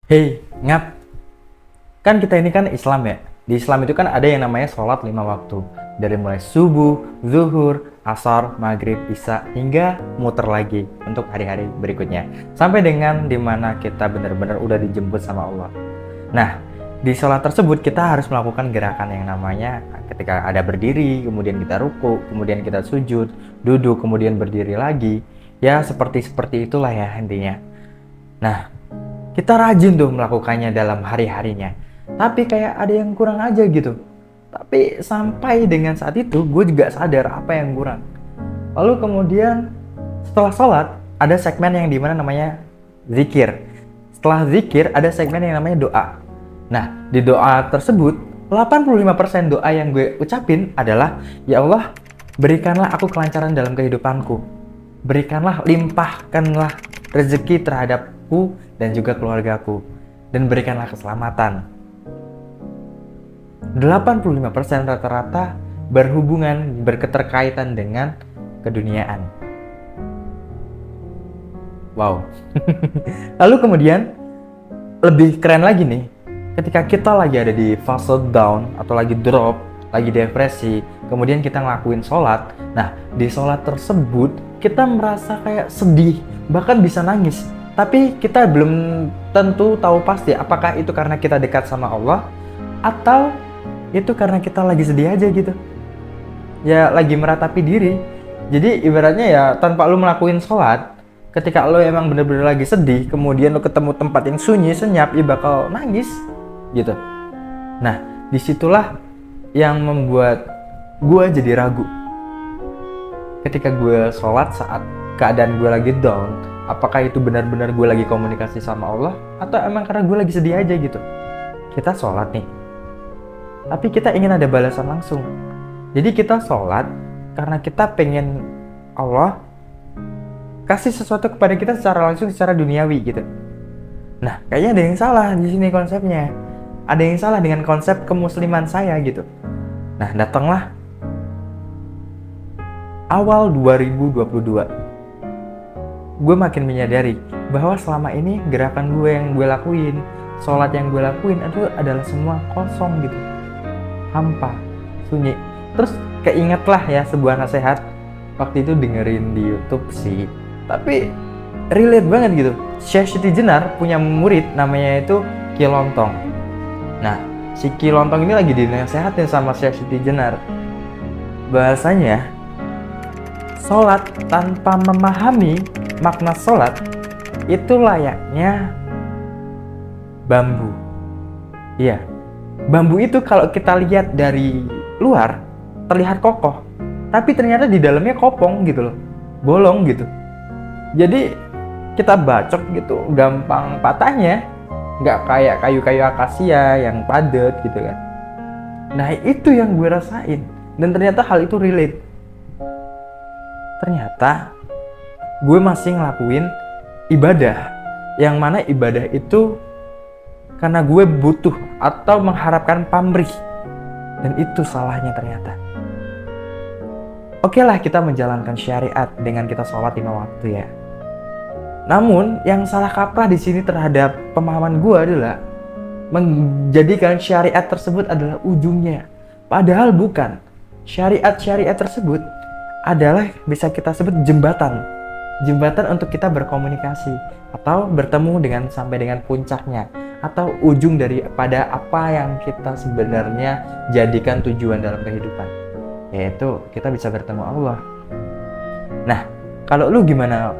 Hei, ngap. Kan kita ini kan Islam ya. Di Islam itu kan ada yang namanya sholat 5 waktu. Dari mulai subuh, zuhur, asar, maghrib, isya, hingga muter lagi untuk hari-hari berikutnya. Sampai dengan dimana kita benar-benar udah dijemput sama Allah. Nah, di sholat tersebut kita harus melakukan gerakan yang namanya ketika ada berdiri, kemudian kita ruku, kemudian kita sujud, duduk, kemudian berdiri lagi. Ya, seperti itulah ya intinya. Nah, kita rajin tuh melakukannya dalam hari-harinya. Tapi kayak ada yang kurang aja gitu. Tapi sampai dengan saat itu gue juga sadar apa yang kurang. Lalu kemudian setelah sholat ada segmen yang dimana namanya zikir. Setelah zikir ada segmen yang namanya doa. Nah, di doa tersebut 85% doa yang gue ucapin adalah, ya Allah, berikanlah aku kelancaran dalam kehidupanku. Berikanlah, limpahkanlah rezeki terhadapku dan juga keluargaku, dan berikanlah keselamatan. 85% rata-rata berhubungan, berketerkaitan dengan keduniaan. Wow. Lalu kemudian lebih keren lagi nih, ketika kita lagi ada di fase down atau lagi drop, lagi depresi, kemudian kita ngelakuin sholat. Nah, di sholat tersebut kita merasa kayak sedih, bahkan bisa nangis. Tapi kita belum tentu tahu pasti apakah itu karena kita dekat sama Allah atau itu karena kita lagi sedih aja gitu. Ya lagi meratapi diri. Jadi ibaratnya ya tanpa lu melakuin sholat, ketika lu emang bener-bener lagi sedih, kemudian lu ketemu tempat yang sunyi, senyap, ya bakal nangis gitu. Nah, disitulah yang membuat gue jadi ragu. Ketika gue sholat saat keadaan gue lagi down, apakah itu benar-benar gue lagi komunikasi sama Allah atau emang karena gue lagi sedih aja gitu. Kita sholat nih, tapi kita ingin ada balasan langsung. Jadi kita sholat karena kita pengen Allah kasih sesuatu kepada kita secara langsung, secara duniawi gitu. Nah, kayaknya ada yang salah di sini konsepnya. Ada yang salah dengan konsep kemusliman saya gitu. Nah, datanglah awal 2022. Gue makin menyadari bahwa selama ini gerakan gue yang gue lakuin, sholat yang gue lakuin itu adalah semua kosong gitu, hampa, sunyi. Terus keingetlah ya sebuah nasihat, waktu itu dengerin di YouTube sih, tapi relate banget gitu. Syekh Siti Jenar punya murid namanya itu Ki Lontong. Nah, si Ki Lontong ini lagi dinasehatin sama Syekh Siti Jenar. Bahasanya, sholat tanpa memahami makna sholat itu layaknya bambu. Iya, bambu itu kalau kita lihat dari luar terlihat kokoh, tapi ternyata di dalamnya kopong gitu loh, bolong gitu. Jadi kita bacok gitu gampang patahnya, nggak kayak kayu-kayu akasia yang padat gitu kan. Nah, itu yang gue rasain, dan ternyata hal itu relate. Ternyata gue masih ngelakuin ibadah, yang mana ibadah itu karena gue butuh atau mengharapkan pamrih, dan itu salahnya ternyata. Oke lah, kita menjalankan syariat dengan kita sholat 5 waktu ya. Namun yang salah kaprah di sini terhadap pemahaman gue adalah menjadikan syariat tersebut adalah ujungnya, padahal bukan. Syariat tersebut adalah bisa kita sebut jembatan untuk kita berkomunikasi atau bertemu dengan sampai dengan puncaknya atau ujung daripada apa yang kita sebenarnya jadikan tujuan dalam kehidupan, yaitu kita bisa bertemu Allah. Nah, kalau lu gimana